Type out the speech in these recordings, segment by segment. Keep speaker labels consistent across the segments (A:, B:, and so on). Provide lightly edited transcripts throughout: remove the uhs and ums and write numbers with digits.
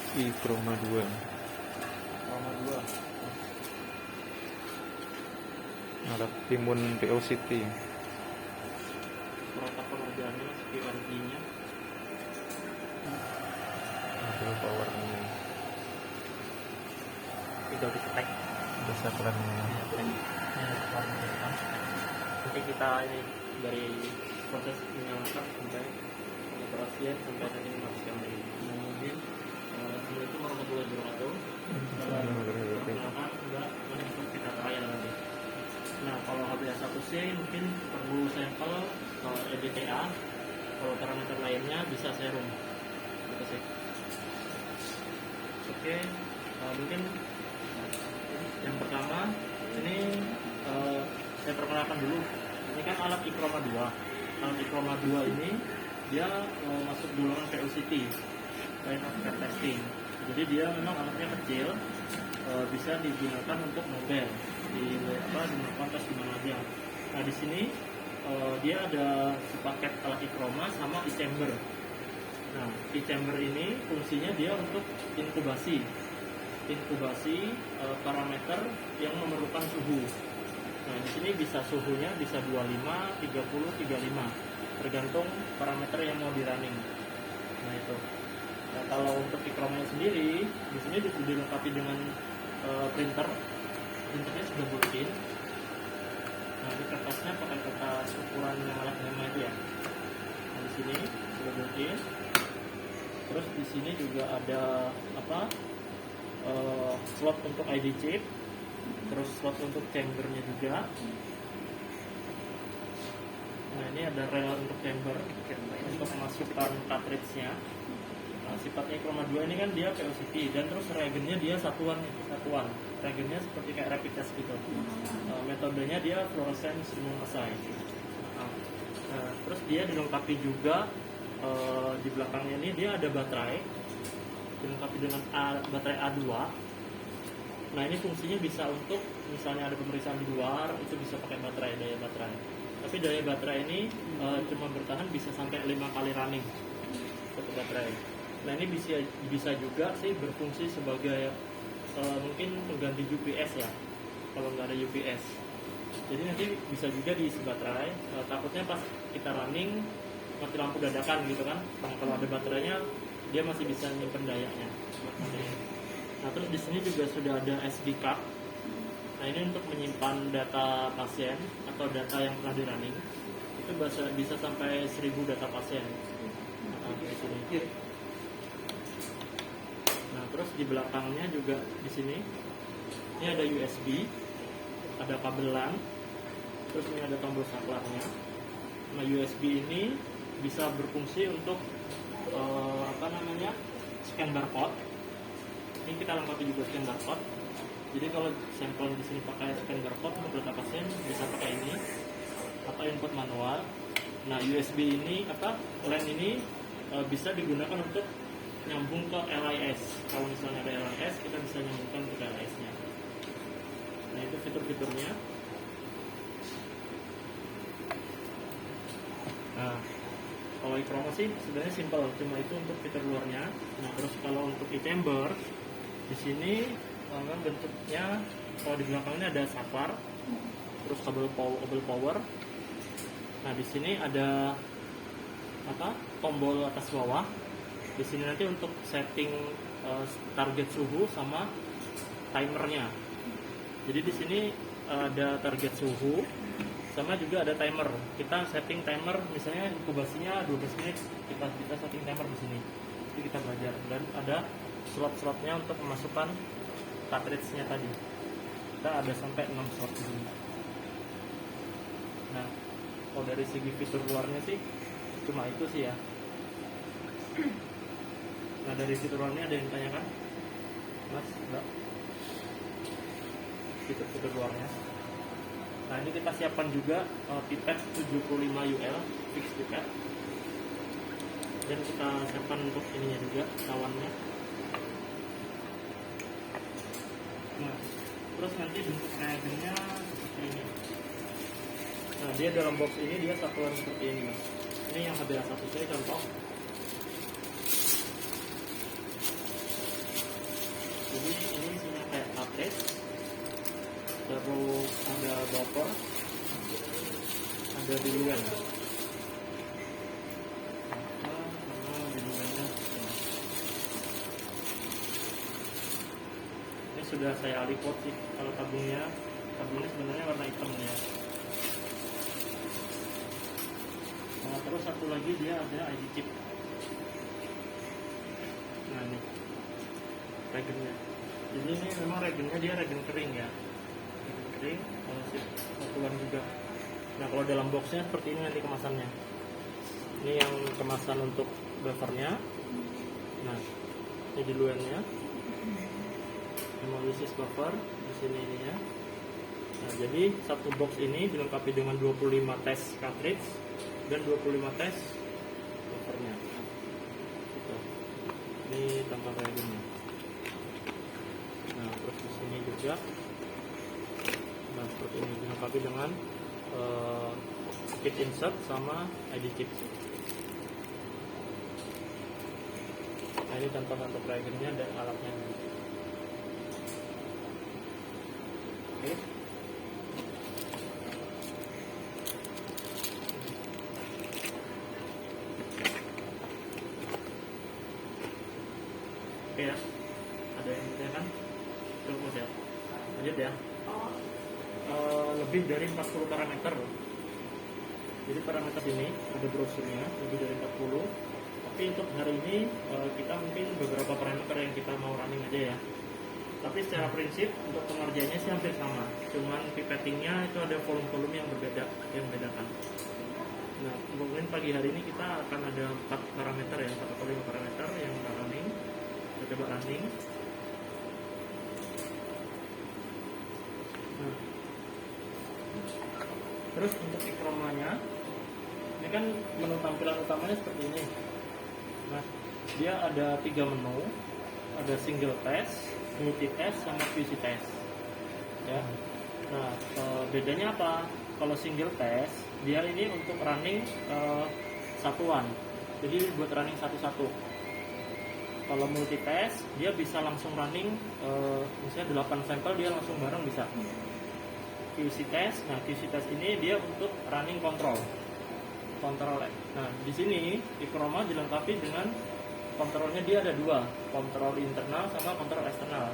A: Chroma 2.
B: Chroma 2.
A: Alat timun PO City.
B: Protap pengerjaannya PRG-nya.
A: Ada powernya.
B: Udah diketek.
A: Ada saklarnya.
B: Nanti kita ini dari proses menyalakan sampai pengoperasian sampai nanti memastikan dari mobil. Assalamualaikum warahmatullahi wabarakatuh. Perkenalkan enggak untuk kita trial nanti. Nah, kalau HBA1C mungkin perlu sampel EDTA. Kalau parameter lainnya bisa serum. Gitu sih. Oke, mungkin yang pertama ini saya perkenalkan dulu. Ini kan alat Chroma 2. Alat Chroma 2 ini dia masuk golongan POCT, Point of Care Testing. Jadi dia memang alatnya kecil, bisa digunakan untuk mobile dilakukan tes di mana aja. Nah di sini dia ada sepaket alat Chroma sama e-chamber. Nah e-chamber ini fungsinya dia untuk inkubasi parameter yang memerlukan suhu. Nah di sini bisa suhunya bisa 25, 30, 35 tergantung parameter yang mau di running. Nah itu. Nah kalau untuk Chroma sendiri di sini dilengkapi dengan printernya sudah built-in. Nah di kertasnya pakai kertas ukuran yang alat gamma itu ya. Nah di sini sudah built-in. Terus di sini juga ada slot untuk ID chip, terus slot untuk chambernya juga. Nah ini ada rel untuk chamber untuk memasukkan cartridge-nya. Nah, sifatnya Chroma 2 ini kan dia POCT dan terus reagennya dia satuan. Reagennya seperti kayak rapid test gitu. Metodenya dia fluorescence immunoassay. Nah, terus dia dilengkapi juga di belakangnya ini dia ada baterai, dilengkapi dengan baterai A2. Nah ini fungsinya bisa untuk misalnya ada pemeriksaan di luar, itu bisa pakai daya baterai. Tapi daya baterai ini cuma bertahan bisa sampai 5 kali running satu baterai. Nah ini bisa juga sih berfungsi sebagai mungkin pengganti UPS ya, kalau nggak ada UPS. Jadi nanti bisa juga diisi baterai. Takutnya pas kita running mati lampu dadakan gitu kan. Nah kalau ada baterainya dia masih bisa nyimpen dayanya. Nah terus di sini juga sudah ada SD card. Nah ini untuk menyimpan data pasien atau data yang pernah di running itu bisa sampai 1000 data pasien. Nah, di sini. Nah terus di belakangnya juga di sini ini ada USB, ada kabel LAN, terus ini ada tombol saklarnya. Nah USB ini bisa berfungsi untuk scan barcode. Ini kita lengkapi juga scan barcode. Jadi kalau sampel di sini pakai scan barcode untuk data pasien bisa pakai ini atau input manual. Nah USB ini LAN ini bisa digunakan untuk nyambung ke LIS. Kalau misalnya ada LIS kita bisa nyambungkan ke LIS-nya. Nah itu fitur-fiturnya. Nah kalau Chroma sih sebenarnya simple, cuma itu untuk fitur luarnya. Nah terus kalau untuk e-chamber di sini bentuknya kalau di belakangnya ada saklar, terus kabel power. Nah di sini ada tombol atas bawah. Di sini nanti untuk setting target suhu sama timernya. Jadi di sini ada target suhu sama juga ada timer. Kita setting timer misalnya inkubasinya 12 menit, kita setting timer di sini. Jadi kita belajar dan ada slot-slotnya untuk memasukkan cartridge-nya tadi. Kita ada sampai 6 slot di sini. Nah, kalau dari segi fitur luarnya sih cuma itu sih ya. Nah, dari fitur luarnya ada yang tanyakan? Mas, Mbak? Fitur luarnya. Nah, ini kita siapkan juga pipet 75 UL fix pipet. Dan kita siapkan untuk ininya juga, kawannya. Nah, terus nanti bentuk reagennya seperti ini. Nah, dia dalam box ini dia satuan seperti ini, Mas. Ini yang HBA1C contoh. buffer, ada diluent. Ini sudah saya alih pot sih. Kalau tabungnya sebenarnya warna hitam ya. Nah, terus satu lagi dia ada ID chip. Nah ini regennya. Jadi ini memang regennya dia regen kering ya. Regen kering, satuan juga. Nah kalau dalam boxnya seperti ini nanti kemasannya. Ini yang kemasan untuk buffernya. Nah ini diluentnya. Hemolysis buffer di sini ininya. Nah jadi satu box ini dilengkapi dengan 25 tes cartridge dan 25 tes buffernya. Gitu. Ini tampak regennya. Nah terus di sini juga. Nah seperti ini dilengkapi dengan kit insert sama ID chip. Nah ini contoh-contoh reagennya dan alatnya. Oke. Oke ya, ada yang ditanyakan? Cukup ya. Lanjut ya. Lebih dari 40 parameter. Jadi parameter ini ada brosurnya lebih dari 40. Tapi untuk hari ini kita mungkin beberapa parameter yang kita mau running aja ya. Tapi secara prinsip untuk pengerjaannya sih hampir sama. Cuman pipettingnya itu ada volume-volume yang berbeda, yang membedakan. Nah, mungkin pagi hari ini kita akan ada 4 parameter ya, 4 atau 5 parameter yang kita running. Kita coba running. Nah, terus untuk ikromanya, ini kan menu tampilan utamanya seperti ini. Nah, dia ada 3 menu, ada single test, multi test, sama QC test. Ya. Nah, bedanya apa? Kalau single test, dia ini untuk running satuan. Jadi buat running satu-satu. Kalau multi test, dia bisa langsung running misalnya 8 sampel dia langsung bareng bisa. QC test, nah QC test ini dia untuk running kontrol. Nah, di sini Ikroma dilengkapi dengan kontrolnya, dia ada 2, kontrol internal sama kontrol eksternal.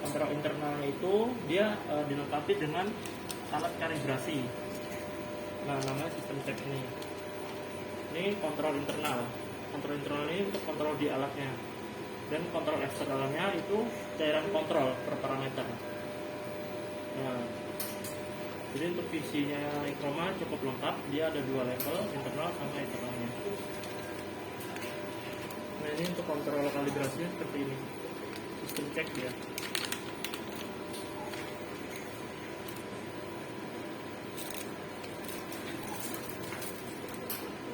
B: Kontrol internalnya itu dia dilengkapi dengan alat kalibrasi. Nah, namanya sistem check ini. Ini kontrol internal. Kontrol internal ini untuk kontrol di alatnya. Dan kontrol eksternalnya itu cairan kontrol per parameter. Nah, jadi untuk visinya Ikroma cukup lengkap. Dia ada 2 level, internal sama eksternalnya. Nah, ini untuk kontrol kalibrasinya seperti ini. Sistem check dia.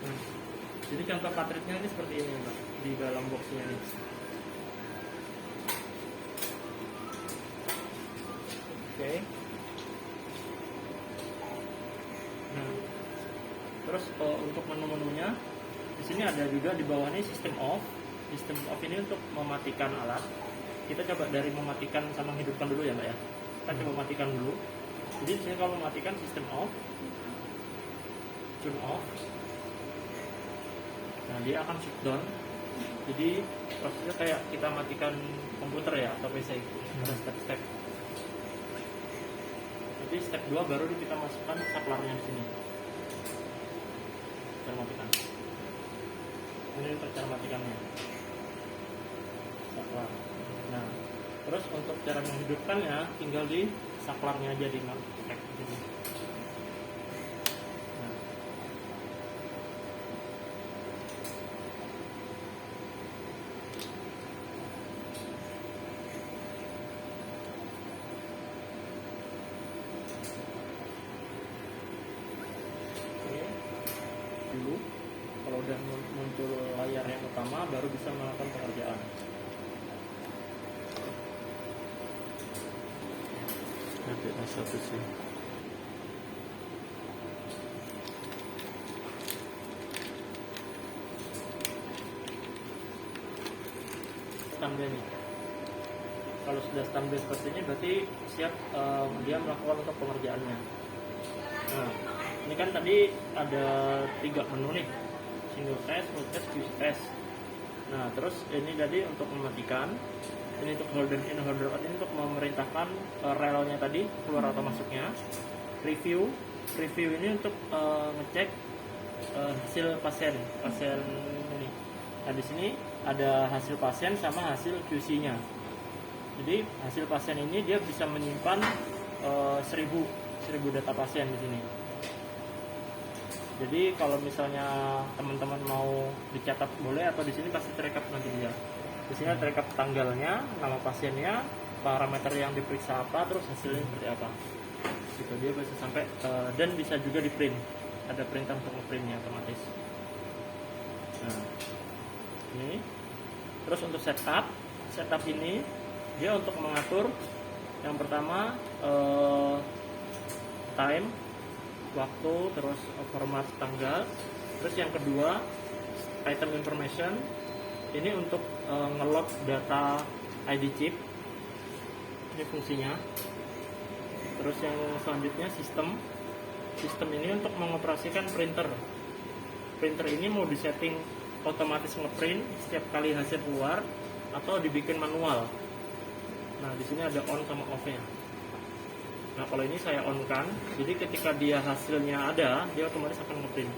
B: Nah, jadi contoh cartridge-nya ini seperti ini, Mbak, di dalam boxnya ini. Oke. Nah, terus untuk menu-menunya di sini ada juga di bawah ini sistem off. Sistem off ini untuk mematikan alat. Kita coba dari mematikan sama menghidupkan dulu ya, Mbak ya. Kita coba matikan dulu. Jadi di sini kalau mematikan sistem off, turn off. Nah, dia akan shutdown. Jadi prosesnya kayak kita matikan komputer ya atau PC. Ada step-step. Nanti step 2 baru kita masukkan saklarnya di sini. Kita matikan. Ini untuk cara matikannya. Saklar. Nah, terus untuk cara menghidupkannya tinggal di saklarnya aja di cek ini. Nah. Oke. Dulu kalau udah muncul layar yang utama baru bisa melakukan pengerjaan.
A: Ada satu sih.
B: Standby nih. Kalau sudah standby seperti ini berarti siap dia melakukan untuk pengerjaannya. Nah, ini kan tadi ada 3 menu nih, single test, multi test, QC test. Nah, terus ini tadi untuk mematikan, ini untuk holder in, holder out, ini untuk memerintahkan relnya tadi keluar atau masuknya. Review ini untuk ngecek hasil pasien ini. Nah, di sini ada hasil pasien sama hasil QC-nya. Jadi hasil pasien ini dia bisa menyimpan 1000 data pasien di sini. Jadi kalau misalnya teman-teman mau dicatat boleh, atau di sini pasti terekap nanti dia. Di sini terekap tanggalnya, nama pasiennya, parameter yang diperiksa apa, terus hasilnya seperti apa. Gitu dia bisa sampai dan bisa juga di print. Ada perintah untuk ngeprintnya otomatis. Nah, ini. Terus untuk setup ini dia untuk mengatur yang pertama time, waktu, terus format tanggal. Terus yang kedua item information, ini untuk ngelog data ID chip, ini fungsinya. Terus yang selanjutnya sistem ini untuk mengoperasikan printer ini mau disetting otomatis ngeprint setiap kali hasil keluar atau dibikin manual. Nah, di sini ada on sama off-nya. Nah, kalau ini saya on-kan, jadi ketika dia hasilnya ada, dia otomatis akan ngeprint.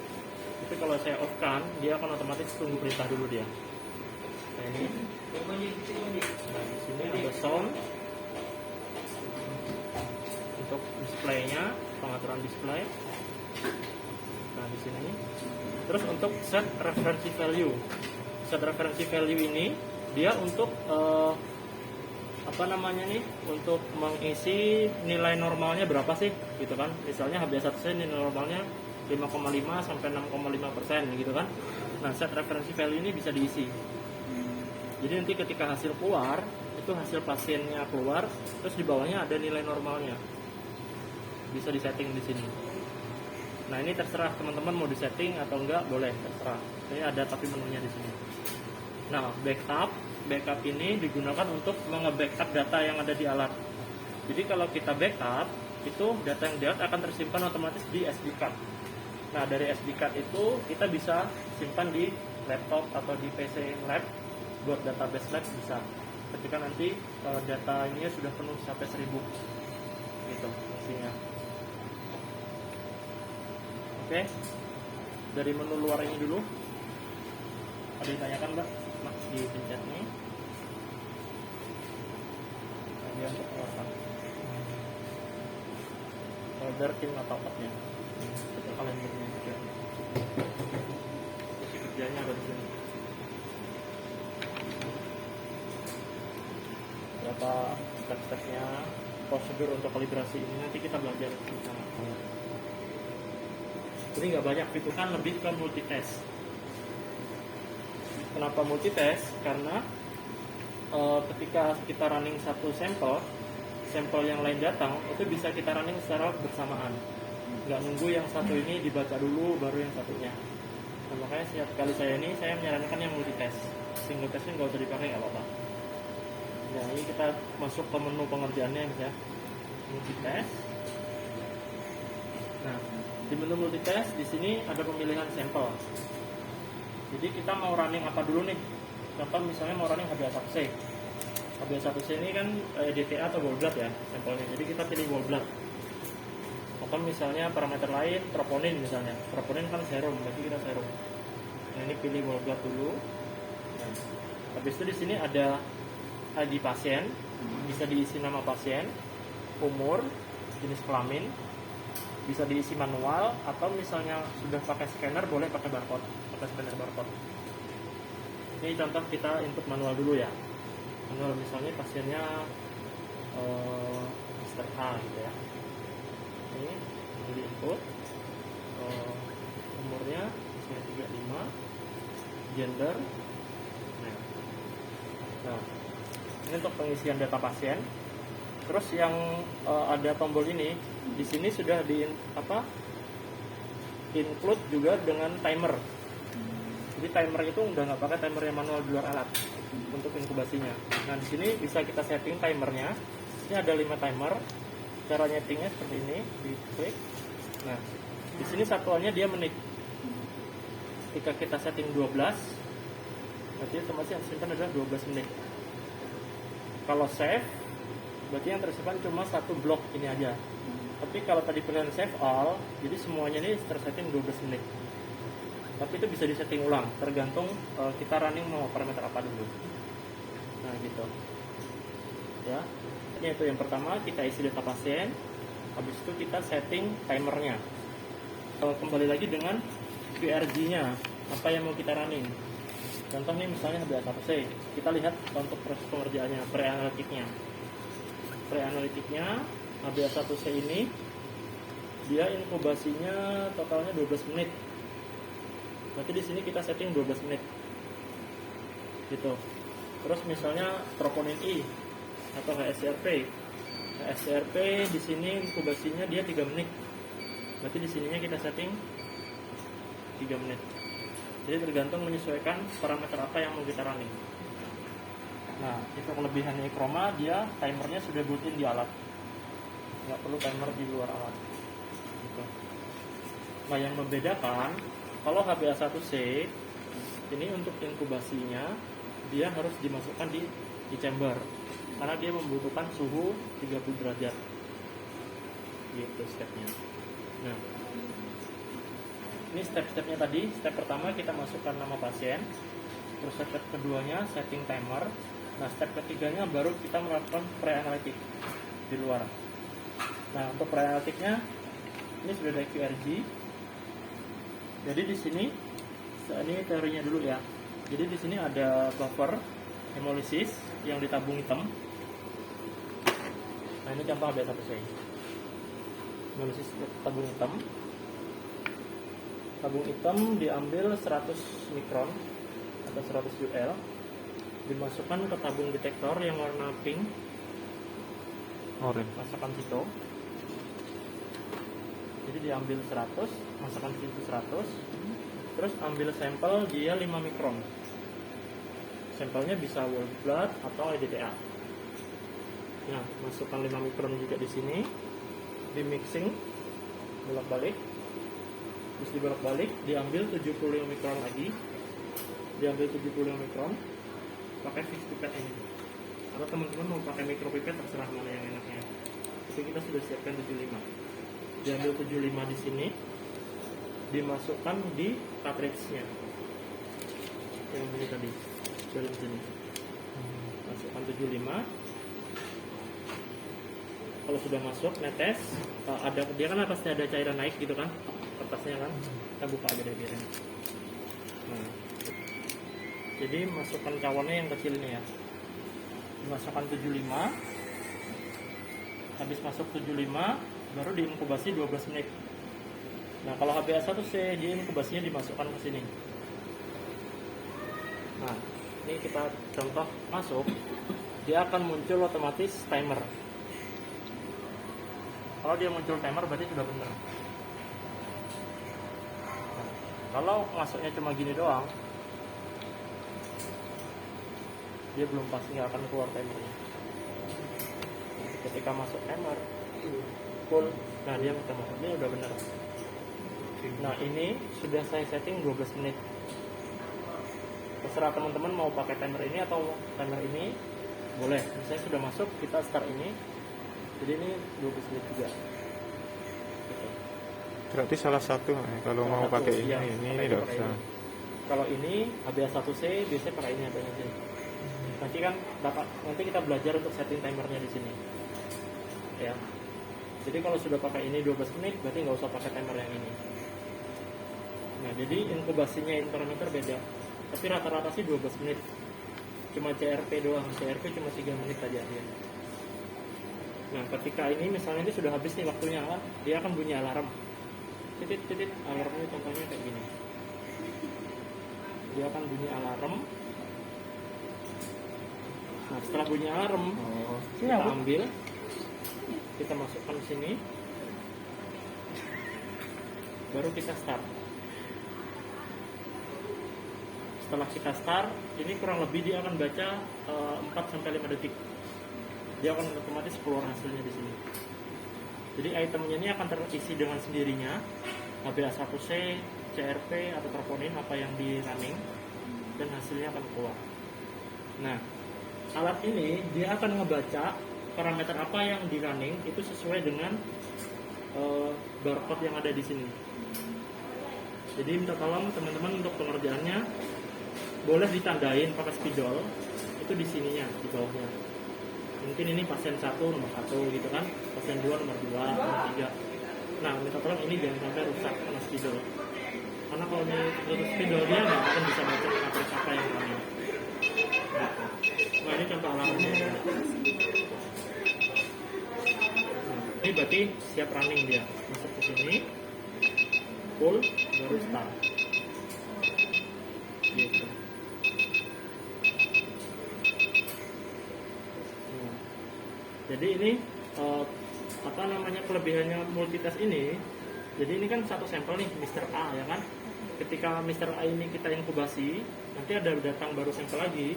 B: Tapi kalau saya off-kan, dia akan otomatis tunggu perintah dulu dia. Nah, ini. Nah, di sini ada sound untuk displaynya, pengaturan display. Nah, di sini. Terus untuk set reference value. Set reference value ini dia untuk untuk mengisi nilai normalnya berapa sih, gitu kan? Misalnya HbA1c nilai normalnya 5,5 sampai 6,5% gitu kan? Nah, set reference value ini bisa diisi. Jadi nanti ketika hasil keluar, itu hasil pasiennya keluar, terus di bawahnya ada nilai normalnya. Bisa disetting di sini. Nah, ini terserah teman-teman mau disetting atau enggak, boleh, terserah. Ini ada tapi menunya di sini. Nah, backup ini digunakan untuk nge-backup data yang ada di alat. Jadi kalau kita backup, itu data yang di alat akan tersimpan otomatis di SD card. Nah, dari SD card itu kita bisa simpan di laptop atau di PC lab, buat database lab bisa. Ketika nanti data ini sudah penuh sampai 1000, gitu isinya. Oke, dari menu luar ini dulu. Ada yang tanyakan, Mbak? Di pencet ini. Kemudian untuk keluarkan folder tim atau outnya, itu kalendernya juga. Isi kerjanya ada di sini. Berapa step-stepnya, prosedur untuk kalibrasi ini nanti kita belajar bersama. Jadi nggak banyak, itu kan lebih ke multitest. Kenapa multitest? Karena ketika kita running satu sampel yang lain datang, itu bisa kita running secara bersamaan. Nggak nunggu yang satu ini dibaca dulu, baru yang satunya. Nah, makanya setiap kali saya menyarankan yang multitest. Single test ini nggak usah dipakai, nggak apa-apa. Nah, ini kita masuk ke menu pengerjaannya ya. Multitest. Nah, di menu multitest di sini ada pemilihan sampel. Jadi kita mau running apa dulu nih? Contoh misalnya mau running HbA1c. HbA1c ini kan DTA atau whole blood ya sampelnya. Jadi kita pilih whole blood. Atau misalnya parameter lain, troponin misalnya. Troponin kan serum, berarti kita serum. Nah, ini pilih whole blood dulu. Nah, habis itu di sini ada ID pasien, bisa diisi nama pasien, umur, jenis kelamin, bisa diisi manual, atau misalnya sudah pakai scanner boleh pakai barcode, pakai scanner barcode. Ini contoh kita input manual dulu ya. Manual misalnya pasiennya Mr. A gitu ya. Ini di input, umurnya 35, gender. Nah, ini untuk pengisian data pasien. Terus yang ada tombol ini, di sini sudah include juga dengan timer. Jadi timer itu udah nggak pakai timer yang manual di luar alat untuk inkubasinya. Nah, di sini bisa kita setting timernya. Ini ada 5 timer. Cara nyetingnya seperti ini, diklik. Nah, di sini satuannya dia menit. Ketika kita setting 12, berarti otomatis yang simpan adalah 12 menit. Kalau save, berarti yang tersimpan cuma satu blok ini aja. Tapi kalau tadi pilihan save all, jadi semuanya ini tersetting 12 menit. Tapi itu bisa disetting ulang, tergantung kita running mau parameter apa dulu. Nah gitu. Ya, ini itu yang pertama, kita isi data pasien. Habis itu kita setting timernya. Kembali lagi dengan QRG-nya, apa yang mau kita running. Contoh nih misalnya HbA1c, kita lihat untuk proses pengerjaannya, pre-analitiknya. Pre-analitiknya HbA1c ini dia inkubasinya totalnya 12 menit. Berarti di sini kita setting 12 menit. Gitu. Terus misalnya troponin I atau HSCRP. HSCRP di sini inkubasinya dia 3 menit. Berarti di sininya kita setting 3 menit. Jadi tergantung menyesuaikan parameter apa yang mau kita running. Nah, itu kelebihannya Chroma, dia timernya sudah built-in di alat. Nggak perlu timer di luar alat. Gitu. Nah, yang membedakan, kalau HbA1c, ini untuk inkubasinya, dia harus dimasukkan di chamber. Karena dia membutuhkan suhu 30 derajat. Gitu stepnya. Nah, ini step-stepnya tadi. Step pertama kita masukkan nama pasien. Terus step keduanya setting timer. Nah, step ketiganya baru kita melakukan pre-analitik di luar. Nah, untuk pre-analitiknya ini sudah ada QRG. Jadi di sini ini teorinya dulu ya. Jadi di sini ada buffer hemolysis yang ditabung hitam. Nah, ini contoh HbA1c. Hemolysis tabung hitam. Tabung hitam diambil 100 mikron atau 100 UL, dimasukkan ke tabung detektor yang warna pink,
A: Orange.
B: masukkan situ. Jadi diambil 100, masukkan situ 100, terus ambil sampel dia 5 mikron. Sampelnya bisa whole blood atau EDTA. Nah, masukkan 5 mikron juga di sini, di mixing, bolak-balik. Terus dibolak-balik, diambil 75 mikron lagi, diambil 75 mikron, pakai fix pipette ini. Kalau teman-teman mau pakai micropipette terserah mana yang enaknya. Jadi kita sudah siapkan 75. Diambil 75 di sini, dimasukkan di cartridge-nya. Yang ini tadi, dalam sini. Masukkan 75. Kalau sudah masuk, netes, ada dia kan pasti ada cairan naik gitu kan. Kertasnya kan, kita buka aja dari biarnya. Nah, jadi masukkan cawannya yang kecil ini ya. Dimasukkan 75. Habis masuk 75, baru diinkubasi 12 menit. Nah, kalau HbA1c dia inkubasinya dimasukkan ke sini. Nah, ini kita contoh masuk, dia akan muncul otomatis timer. Kalau dia muncul timer berarti sudah benar. Kalau masuknya cuma gini doang, dia belum pasti nggak akan keluar timernya. Ketika masuk timer full, nah dia masuk, ini udah benar. Nah, ini sudah saya setting 12 menit. Terserah teman-teman mau pakai timer ini atau timer ini, boleh. Misalnya sudah masuk, kita start ini, jadi ini 12 menit juga.
A: Berarti salah satu kalau mau pakai ini,
B: ya,
A: ini tidak usah.
B: Kalau ini HbA1c biasanya pakai ini HbA1c. Nanti kan nanti kita belajar untuk setting timernya di sini. Ya. Jadi kalau sudah pakai ini 12 menit, berarti nggak usah pakai timer yang ini. Nah, jadi inkubasinya parameter beda. Tapi rata-rata sih 12 menit. Cuma CRP doang. CRP cuma 3 menit aja dia. Nah, ketika ini misalnya ini sudah habis nih waktunya kan, dia akan bunyi alarm. Titit alarmnya contohnya kayak gini. Dia akan bunyi alarm. Nah, setelah bunyi alarm, kita ambil, kita masukkan sini, baru kita start. Setelah kita start, ini kurang lebih dia akan baca 4-5 detik. Dia akan otomatis keluar hasilnya di sini. Jadi itemnya ini akan terisi dengan sendirinya, HbA1c, CRP atau troponin apa yang di running, dan hasilnya akan keluar. Nah, alat ini dia akan ngebaca parameter apa yang di running itu sesuai dengan barcode yang ada di sini. Jadi minta tolong teman-teman untuk pengerjaannya boleh ditandain pakai spidol itu di sininya, di bawahnya. Mungkin ini pasien 1 nomor 1 gitu kan, pasien 2 nomor 2, nomor 3. Nah, minta tolong ini jangan sampai rusak karena spidol. Karena kalau ini tutup spidol dia nggak akan bisa baca matriks apa yang running. Nah, ini contoh alatnya. Ini berarti siap running dia. Masuk ke sini, full, baru start. Gitu. Nah, jadi ini apa namanya kelebihannya multitask ini? Jadi ini kan satu sampel nih, Mr. A ya kan? Ketika Mr. A ini kita inkubasi, nanti ada datang baru sampel lagi.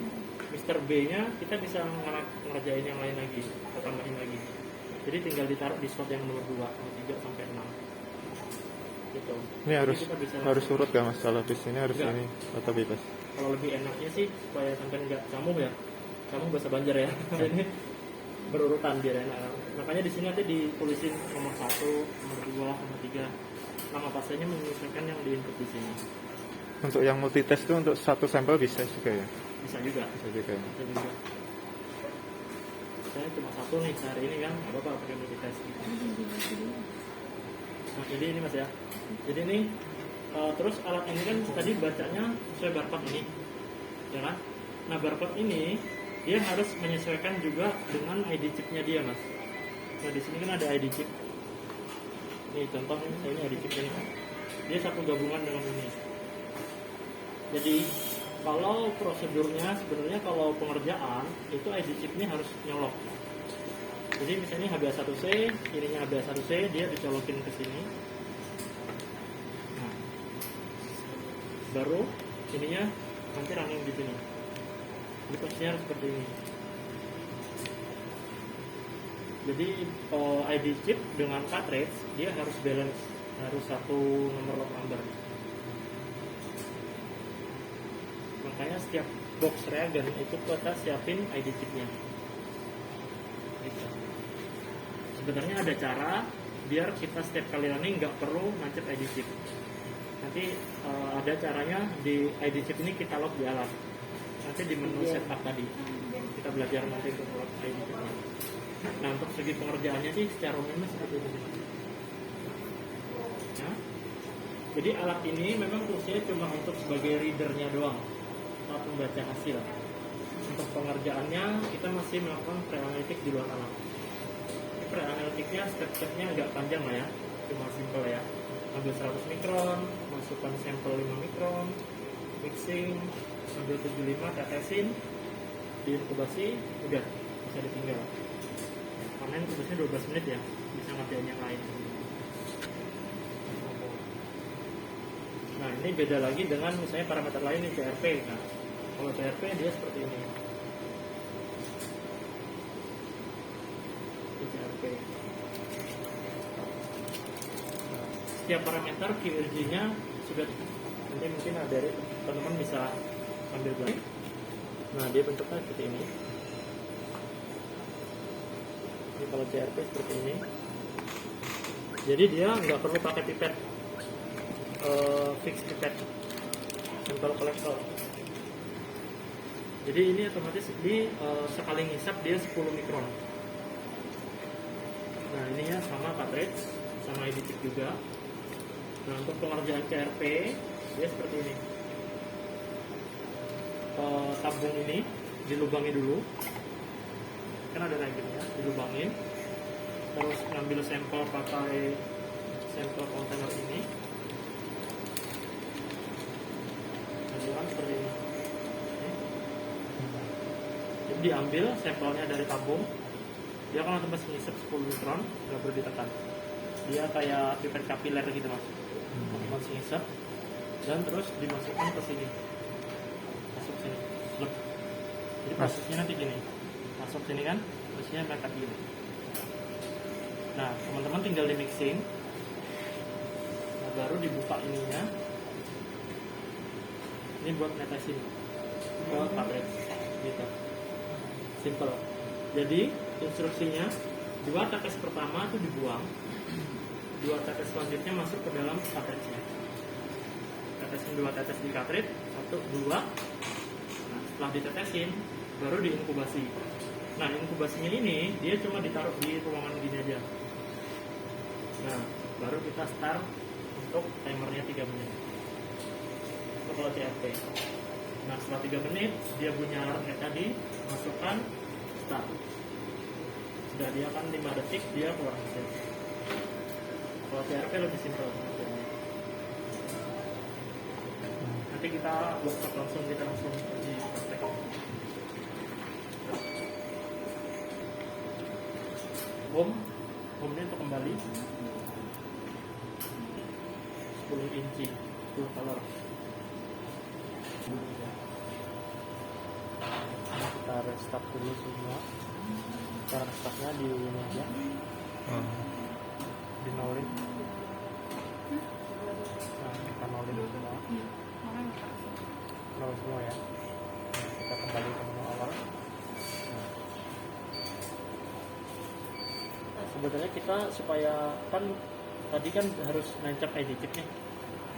B: Mr. B-nya kita bisa ngerjain yang lain lagi, kita tambahin lagi. Jadi tinggal ditaruh di slot yang nomor 2, 3 sampai 6. Gitu.
A: Ini
B: Jadi
A: harus urut gak mas? Kalau di sini harus
B: Enggak.
A: ini atau bebas?
B: Kalau lebih enaknya sih supaya sampai nggak camuh ya. Camuh bahasa Banjar ya. Jadi berurutan biar enak. Makanya di sini nanti ditulisin nomor 1, nomor 2, nomor 3. Nama pasiennya menyesuaikan yang di-input di sini.
A: Untuk yang multitest itu untuk satu sampel bisa juga ya?
B: Bisa juga.
A: Bisa juga ya?
B: Bisa juga. Saya cuma 1 nih hari ini kan, nggak apa-apa pakai multitest. Nah, jadi ini mas ya. Jadi ini terus alat ini kan tadi bacanya sesuai barcode ini, ya kan? Nah barcode ini dia harus menyesuaikan juga dengan ID chipnya dia mas. Nah di sini kan ada ID chip. Ini contoh ini ID chip ini. Dia satu gabungan dengan ini. Jadi kalau prosedurnya sebenarnya kalau pengerjaan itu ID chipnya harus nyolok. Jadi misalnya HbA1c, ininya HbA1c, dia dicolokin ke sini. Nah, baru ininya nanti running di sini. Ini posisinya harus seperti ini. Jadi ID chip dengan cartridge dia harus balance, harus satu nomor number. Makanya setiap box reagen itu kita siapin ID chipnya. Gitu. Sebenarnya ada cara biar kita setiap kali running nggak perlu nancep ID chip. Nanti ada caranya di ID chip ini kita lock di alat. Nanti di menu setup tadi kita belajar nanti untuk lock ID chipnya. Nah untuk segi pengerjaannya sih secara umum seperti ini. Nah, jadi alat ini memang fungsinya cuma untuk sebagai readernya doang, saat membaca hasil. Untuk pengerjaannya kita masih melakukan pre-analitik di luar alat. Pre-analitiknya step-stepnya agak panjang lah ya, cuma simple ya. Ambil 100 mikron, masukkan sampel 5 mikron, mixing, ambil 75, tetesin, diinkubasi, udah bisa ditinggal. Karena inkubasinya 12 menit ya, bisa ngerjain yang lain. Nah ini beda lagi dengan misalnya parameter lain nih CRP. Nah kalau CRP dia seperti ini. CRP. Nah, setiap parameter QRG-nya sudah nanti mungkin ada dari teman-teman bisa ambil gambar. Nah dia bentuknya seperti ini. Ini kalau CRP seperti ini. Jadi dia nggak perlu pakai pipet. Fix pipet sampel kolektor. Jadi ini otomatis di sekali ngisap dia 10 mikron. Nah ininya sama cartridge, sama ID chip juga. Nah untuk pengerjaan CRP dia seperti ini. Tabung ini dilubangi dulu, kan ada reagentnya, dilubangin. Terus ngambil sampel pakai sampel kontainer ini. Seperti ini. Jadi diambil sampelnya dari tabung, dia akan otomatis ngisep 10 mikron, nggak perlu ditekan. Dia kayak pipet kapiler gitu mas, otomatis ngisep dan terus dimasukkan ke sini, masuk sini, slep. Jadi prosesnya nanti gini, masuk sini kan, terusnya mereka gini. Nah, teman-teman tinggal di mixing. Nah, baru dibuka ininya. Ini buat netesin ke cartridge gitu. Simple. Jadi instruksinya 2 tetes pertama itu dibuang, 2 tetes selanjutnya masuk ke dalam cartridge-nya. Tetesin 2 tetes di cartridge, 1, 2. Nah, setelah ditetesin baru diinkubasi. Nah, inkubasinya ini dia cuma ditaruh di ruangan gini aja. Nah, baru kita start untuk timernya 3 menit. Itu kalau CRT. Nah, setelah 3 menit dia bunyi alarm kayak tadi, masukkan start. Sudah dia kan 5 detik dia keluar hasil. Kalau CRT lebih simpel. Nanti kita workshop langsung, kita langsung di praktek. Home-nya untuk kembali 10 inci full color. Kita restart dulu semua. Cara restartnya di ini aja, di nolin. Nah, kita nolin dulu semua, nol semua ya. Nah, kita kembali ke menu awal. Sebetulnya kita supaya kan tadi kan harus nancap ID chipnya,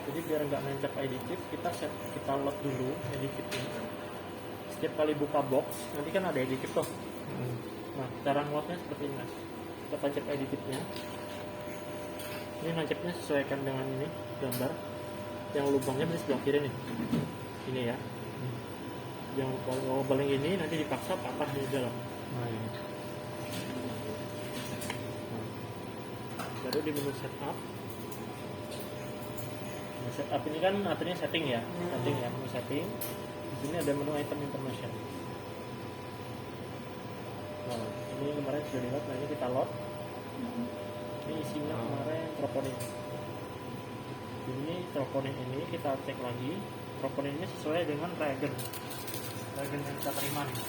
B: jadi biar nggak nancap ID chip kita load dulu ID chipnya. Setiap kali buka box nanti kan ada ID chip tuh. Nah, cara ngeloadnya seperti ini mas. Kita tancap ID chipnya. Ini nancapnya sesuaikan dengan ini gambar. Yang lubangnya di sebelah kiri nih. Ini ya. Yang lubang ini nanti dipaksa patah di dalam. Baru di menu setup. Nah, setup ini kan artinya setting ya, setting ya, menu setting. Di sini ada menu item information. Nah, ini kemarin sudah di load, nah ini kita load. Ini isinya kemarin troponin. Ini troponin ini kita cek lagi. Troponin ini sesuai dengan reagen yang kita terima nih.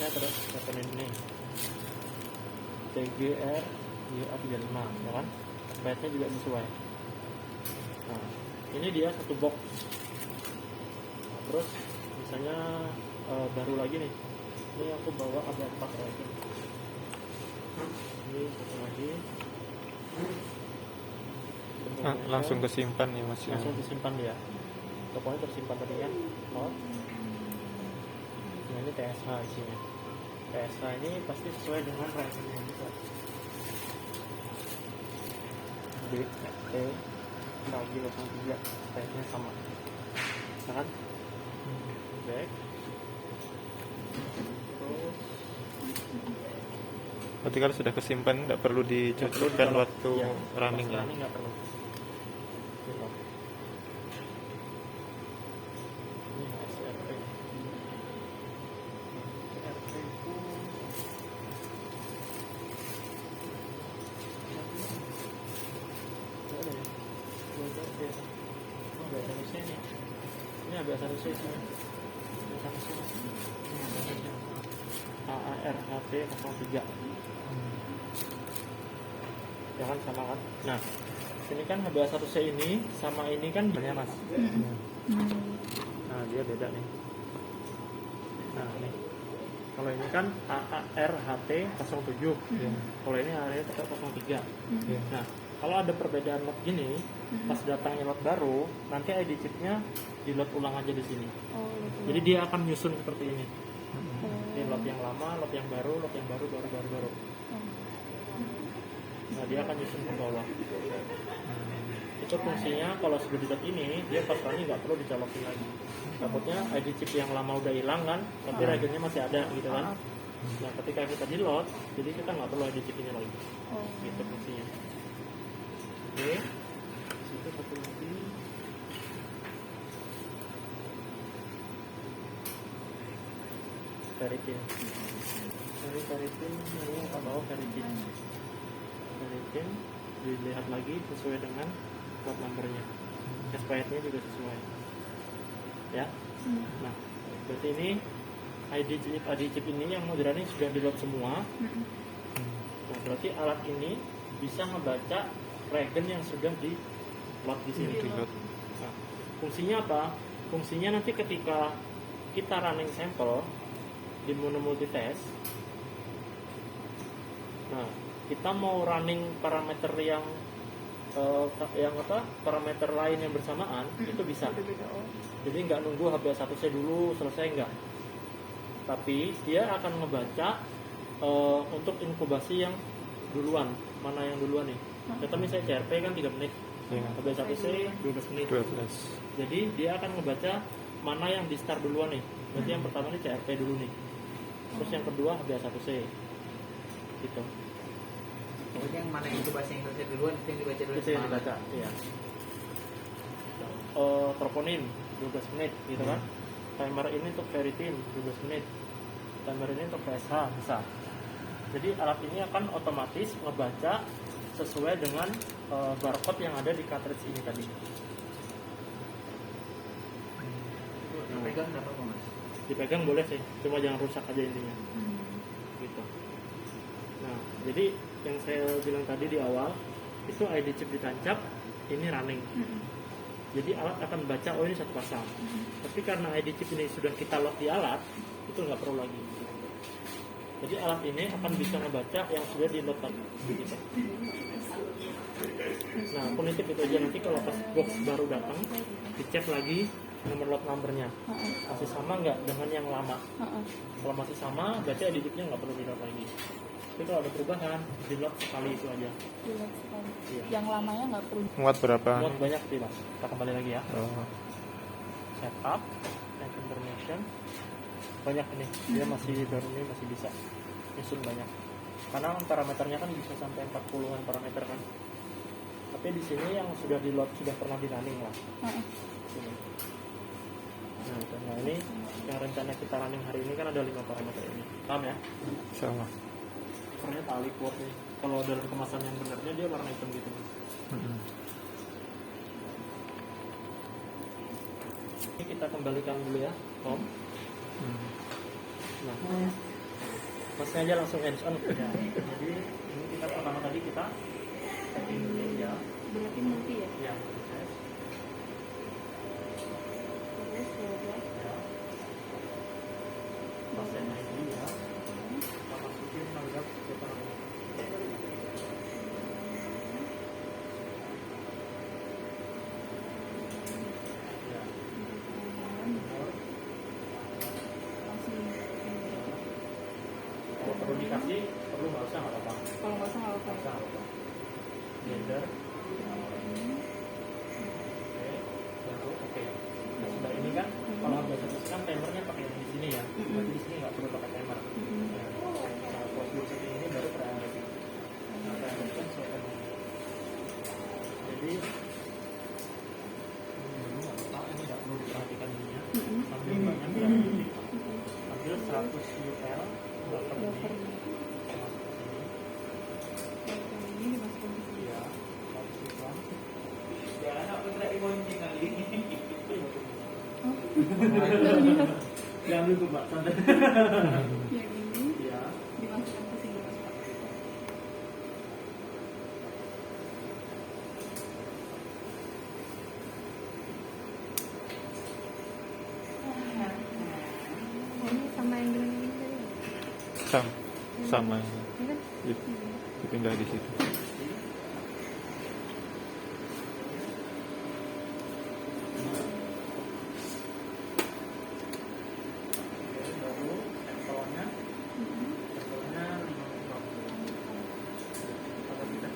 B: Ya terus troponin ini TGR GA35 ya kan, byte-nya juga sesuai. Nah, ini dia satu box. Nah, terus misalnya baru lagi nih, ini aku bawa ada 4 lagi. Ini satu lagi.
A: Langsung kesimpan ya mas.
B: Langsung disimpan dia. Pokoknya tersimpan tadi kan. Oh. Nah, ini TSH isinya. TSH ini pasti sesuai dengan reagen yang bisa. D, T, lagi 03, type-nya sama. Nah kan? Back. Terus
A: Berarti kalau sudah kesimpan nggak perlu dicucukkan waktu
B: ya,
A: running ya.
B: Running nggak perlu. Gitu. Ini SRP. SRP itu ada harusnya nih. Ini ada harusnya sini. AARHT 03. Ya kan sama kan? Nah, ini kan HBA1C ini sama ini kan banyak mas. Nah, dia beda nih. Nah, nih. Kalau ini kan AARHT 07. Kalau ini AARHT 03. Nah, kalau ada perbedaan lot gini, pas datangnya lot baru, nanti ID chipnya di load ulang aja di sini. Jadi dia akan nyusun seperti ini. Ini lot yang lama, lot yang baru, lot yang baru. Nah, dia akan nyusun ke bawah. Itu fungsinya kalau sudah di lot ini, dia pas lagi nggak perlu dicolokin lagi. Takutnya ID chip yang lama udah hilang kan, tapi reagennya masih ada gitu kan. Nah, ketika kita di load, jadi kita nggak perlu ID chip ini lagi. Gitu fungsinya. Oke, situ satu lagi. Veritin. Ini apa bawa veritin. Veritin dilihat lagi sesuai dengan port numbernya. Expirednya juga sesuai. Ya. Nah, berarti ini ID chip ini yang modern ini sudah di load semua. Nah, Berarti alat ini bisa membaca regen yang sudah di load di sini.
A: Di load.
B: Nah, fungsinya apa? Fungsinya nanti ketika kita running sampel di mono multitest, nah kita mau running parameter yang parameter lain yang bersamaan itu bisa. Jadi nggak nunggu HbA1c dulu selesai, enggak. Tapi dia akan ngebaca untuk inkubasi yang duluan, mana yang duluan nih. Contoh misalnya CRP kan 3 menit,
A: Ya.
B: HbA1c 12 menit.
A: 12.
B: Jadi dia akan ngebaca mana yang di start duluan nih. Berarti yang pertama nih CRP dulu nih. Terus yang kedua HbA1c. Gitu.
C: Jadi yang mana yang inkubasi yang selesai duluan itu yang dibaca dulu.
B: Itu yang dibaca, iya. Troponin 12 menit gitu kan. Timer ini untuk ferritin 12 menit. Timer ini untuk PSH bisa. Jadi alat ini akan otomatis ngebaca sesuai dengan barcode yang ada di cartridge ini tadi.
C: Pegang berapa Mas?
B: Dipegang boleh sih, cuma jangan rusak aja intinya. Gitu. Nah, jadi yang saya bilang tadi di awal itu ID chip ditancap, ini running. Jadi alat akan baca oh ini satu pasang. Tapi karena ID chip ini sudah kita lock di alat, itu nggak perlu lagi. Jadi alat ini akan bisa ngebaca yang sudah di lock tadi. Gitu. Nah, penitip itu aja, nanti kalau pas box baru datang, dicek lagi nomor lot numbernya masih sama nggak dengan yang lama. Kalau masih sama, berarti ID chipnya nggak perlu di lock lagi. Tapi kalau ada perubahan, di lock sekali itu aja. Iya.
D: Yang lamanya nggak perlu.
A: Muat berapa?
B: Muat banyak sih mas. Kita kembali lagi ya.
A: Oh.
B: Setup and information banyak ini. Dia masih baru ini masih bisa nyusun banyak. Karena parameternya kan bisa sampai 40-an parameter kan. Tapi di sini yang sudah di load sudah pernah di running lah. Sini. Nah, karena ini yang rencana kita running hari ini kan ada 5 parameter ini. Paham ya?
A: Sama.
B: Warnanya tali kuat nih. Kalau dalam kemasan yang benarnya dia warna hitam gitu. Ini kita kembalikan dulu ya, Tom. Nah, masnya aja langsung hands on. Ya. Jadi ini kita pertama tadi kita setting dulu ya.
D: Berarti multi ya?
B: Ya.
D: Terus berapa?
B: Ya. Pasien ID ya. Kita masukin tanggap keterangan. Ya. Nomor.
D: Langsung.
B: Kalau perlu dikasih, perlu nggak usah nggak apa-apa.
D: Kalau nggak usah nggak
B: Nggak
D: apa-apa.
B: usah nggak apa-apa. Gender. Oke, oke. Nah, sudah ini kan, kalau biasa kan timernya pakai yang di sini ya. Berarti di sini nggak perlu pakai timer. Ya. Nah, prosedur seperti ini baru triangulation. Nah, triangulation sesuai dengan. Jadi dulu nggak apa, ini nggak perlu diperhatikan ininya. Ambil banyak berarti. Ambil 100 UL buffer ini. Masuk ke sini.
D: Ini dimasukkan ke sini.
B: Iya. 100 UL.
C: Jangan aku tidak dibonceng kali ini.
B: Jangan dulu Mbak, santai.
D: Yang ini
B: Iya.
D: dimasukkan ke sini. Oh, ini sama yang bilang ini tadi ya?
A: Sama.
D: Ini kan?
A: Dipindah di situ.
B: Baru sampelnya 550. Kalau kita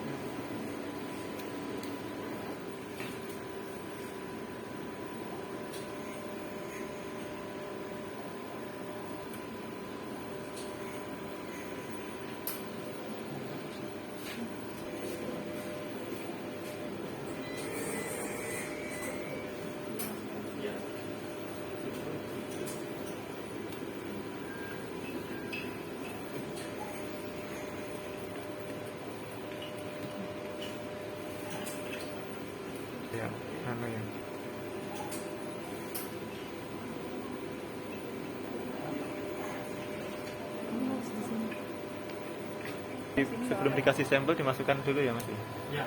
A: Sebelum dikasih sampel dimasukkan dulu ya Mas?
B: Ya,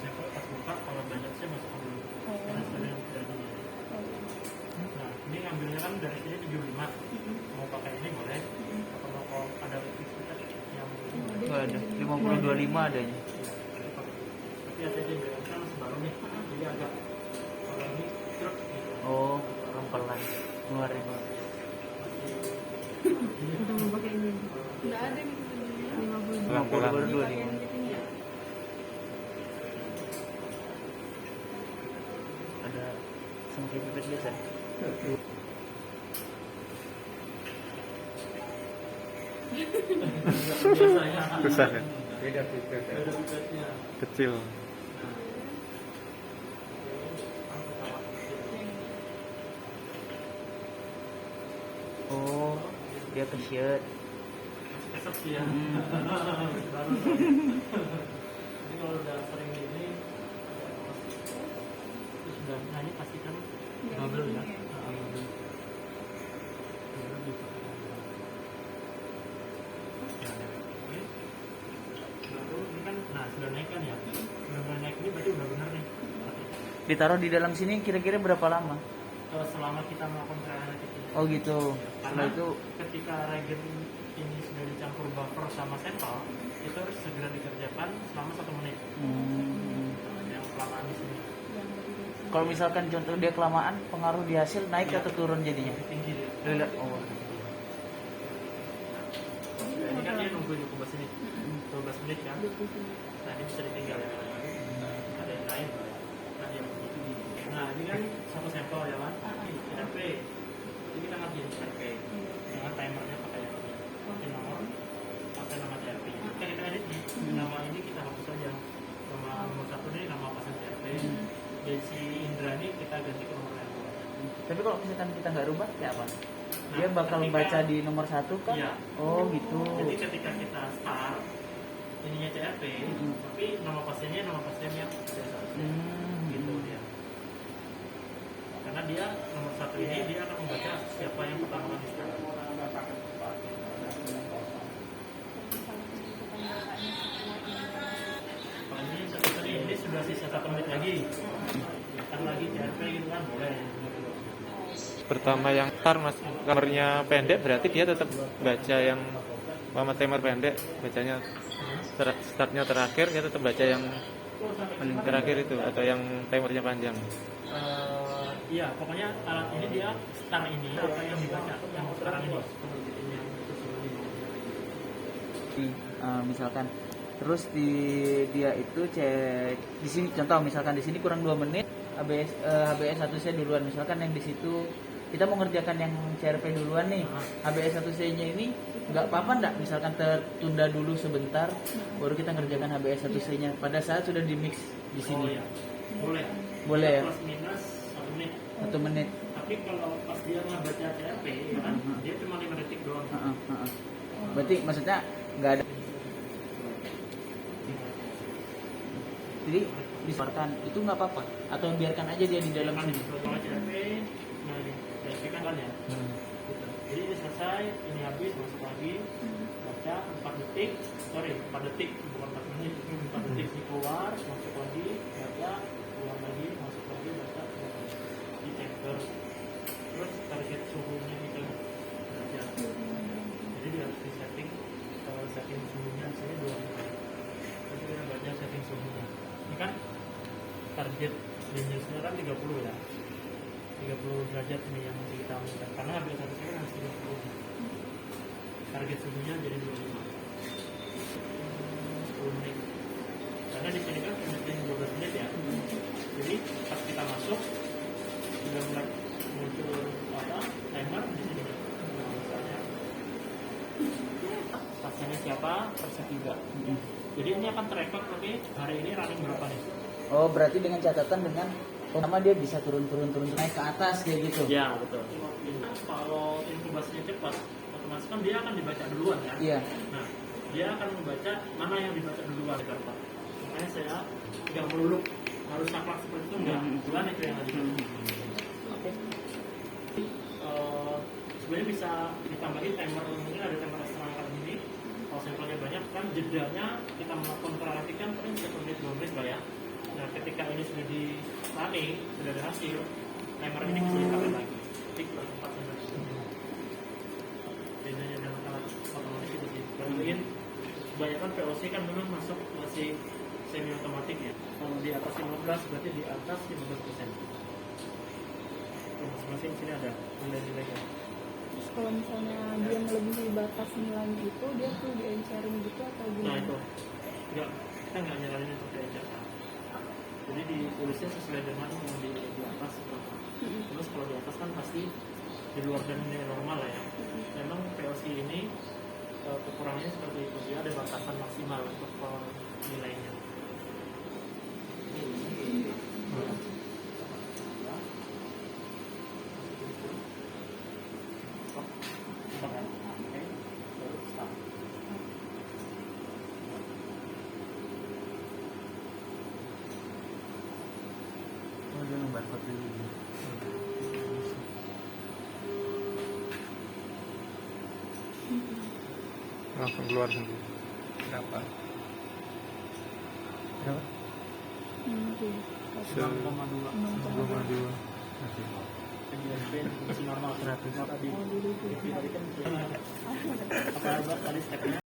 B: sampel pas buka kalau banyak saya masukkan dulu. Karena sudah dari Nah, ini ngambilnya kan dari sini 75. Mau pakai ini boleh. Atau mau ada kita yang
C: Nggak ada. 50-25 adanya.
B: tapi ada yang kan baru nih. Jadi agak kalau ini truk gitu.
C: Oh, pelan keluarin.
D: Udah mau pakai ini. Nggak ada gitu sebenarnya. 50.
A: Pelan-pelan.
C: Baru dua nih.
D: Pakaian gitu ya.
C: Ada sengkit pipet biasa.
B: Biasa ya.
A: Susah ya?
B: Beda pipetnya.
A: Kecil.
C: Oh, dia ke shirt.
B: Kesep sih ya. Baru ini kalau udah sering gini terus udah nanya pastikan bubble ya. Bubble. Bubble gitu. Oke. Lalu ini kan, nah sudah naik kan ya. Sudah naik ini berarti udah benar nih.
C: Ditaruh di dalam sini kira-kira berapa lama?
B: Selama kita melakukan trial itu.
C: Oh gitu.
B: Karena
C: Setelah itu
B: ketika reagen ini sudah dicampur buffer sama sampel, itu harus segera dikerjakan selama 1 menit. Yang kelamaan di sini
C: kalau misalkan contoh dia kelamaan, pengaruh di hasil naik
B: Iya.
C: atau turun jadinya?
B: lebih tinggi dia.
C: Oh.
B: Ini kan dia nunggu di kubas ini 12 menit kan. Nah ini bisa ditinggal ya. Ada yang lain. Nah, dia begitu. Nah ini kan satu sampel ya kan. CRP. Jadi kita ngerjain CRP dengan timernya pakai yang ini. Pakai nomor, pakai nama CRP. Kita edit nih. Nama ini kita hapus saja. Nama nomor 1 ini nama pasien CRP. Dan si Indra ini kita ganti ke nomor yang dua.
C: Tapi kalau misalkan kita nggak rubah, kayak apa?
B: Nah,
C: Dia bakal
B: ketika-
C: baca di nomor 1 kan?
B: Iya.
C: Oh gitu.
B: Jadi ketika kita start ininya CRP, tapi nama pasiennya nama pasien yang biasa. Gitu dia. Karena dia nomor 1 ini dia akan membaca siapa yang pertama kali start. Kalau ini sudah sisa 1 menit lagi. Kan lagi CRP gitu kan boleh.
A: Pertama yang tar Mas, kamarnya pendek berarti dia tetap baca yang Mama timer pendek, bacanya startnya terakhir, dia tetap baca yang paling terakhir itu atau yang timernya panjang.
B: Iya, pokoknya alat ini dia start ini apa yang dibaca yang sekarang ini.
C: Misalkan terus dia itu cek di sini, contoh misalkan di sini kurang 2 menit, HBS 1C duluan, misalkan yang di situ kita mau ngerjakan yang CRP duluan nih, HBS 1C nya ini nggak apa-apa enggak misalkan tertunda dulu sebentar baru kita ngerjakan HBS 1C nya pada saat sudah di mix di sini.
B: Iya. Boleh.
C: Boleh ya?
B: Plus minus 1 menit.
C: 1 menit.
B: Tapi kalau pas dia ngebaca CRP ya kan, dia cuma 5 detik doang.
C: Berarti maksudnya nggak ada, jadi disarkan itu nggak apa-apa atau biarkan aja dia di dalam
B: Kan
C: sini.
B: kalau CRP, nah ini CRP kan ya. Gitu. Jadi ini selesai, ini habis, masuk lagi, baca 4 detik, 4 detik, bukan 4 menit, 4 detik ini keluar, masuk lagi, baca, keluar lagi, masuk lagi, baca, dicek terus. Terus target suhunya itu baca. Jadi dia harus di setting, setting suhunya saya 25. Terus kita baca setting suhunya. Ini kan target Geniusnya kan 30 ya. 30 derajat ini yang mesti kita ambil karena habis satu sekali harus 30. Target suhunya jadi 25. 10 menit. Karena di sini kan penelitian 12 menit ya. Jadi pas kita masuk sudah mulai muncul timer di sini. Misalnya pasiennya siapa, persetiga. Jadi ini akan terekod tapi hari ini running berapa nih?
C: Oh berarti dengan catatan dengan pertama dia bisa turun naik ke atas kayak gitu.
B: Ya betul. Kalau inkubasinya cepat, otomatis kan dia akan dibaca duluan ya.
C: Iya.
B: Nah, dia akan membaca mana yang dibaca duluan di kertas. Makanya saya nggak melulu harus saklek seperti itu enggak. Kebetulan itu yang ada. Oke. Sebenarnya bisa ditambahin timer, mungkin ada timer setengah kali ini. kalau sampelnya banyak kan jedanya kita melakukan traffic kan paling 1 menit 2 menit lah ya. Nah ketika ini sudah di running, sudah ada hasil, timer ini bisa dipakai lagi tik per tempat bedanya dengan alat otomatis itu sih. Kemudian kebanyakan POC kan memang masuk masih semi otomatik ya. Kalau di atas 15 berarti di atas 15%. Masing-masing sini ada nilai-nilainya.
D: Terus kalau misalnya dia melebihi batas nilainya itu, dia tuh di encaring gitu atau
B: Nah
D: gimana?
B: itu enggak, kita nggak nyaranin untuk diajarkan. Jadi ditulisnya sesuai dengan yang di atas berapa. Terus kalau di atas kan pasti di luar dari nilai normal lah ya. Memang POC ini kekurangannya seperti itu, dia ada batasan maksimal untuk nilainya.
C: Oh, dia nge-barcode dulu.
A: Langsung keluar sendiri.
C: Berapa? Berapa?
D: Oke.
B: 6,2
A: 2,2.
B: NBSP masih normal 100 tadi.
D: Oh, dulu tuh.
B: Tadi kan apa tadi stepnya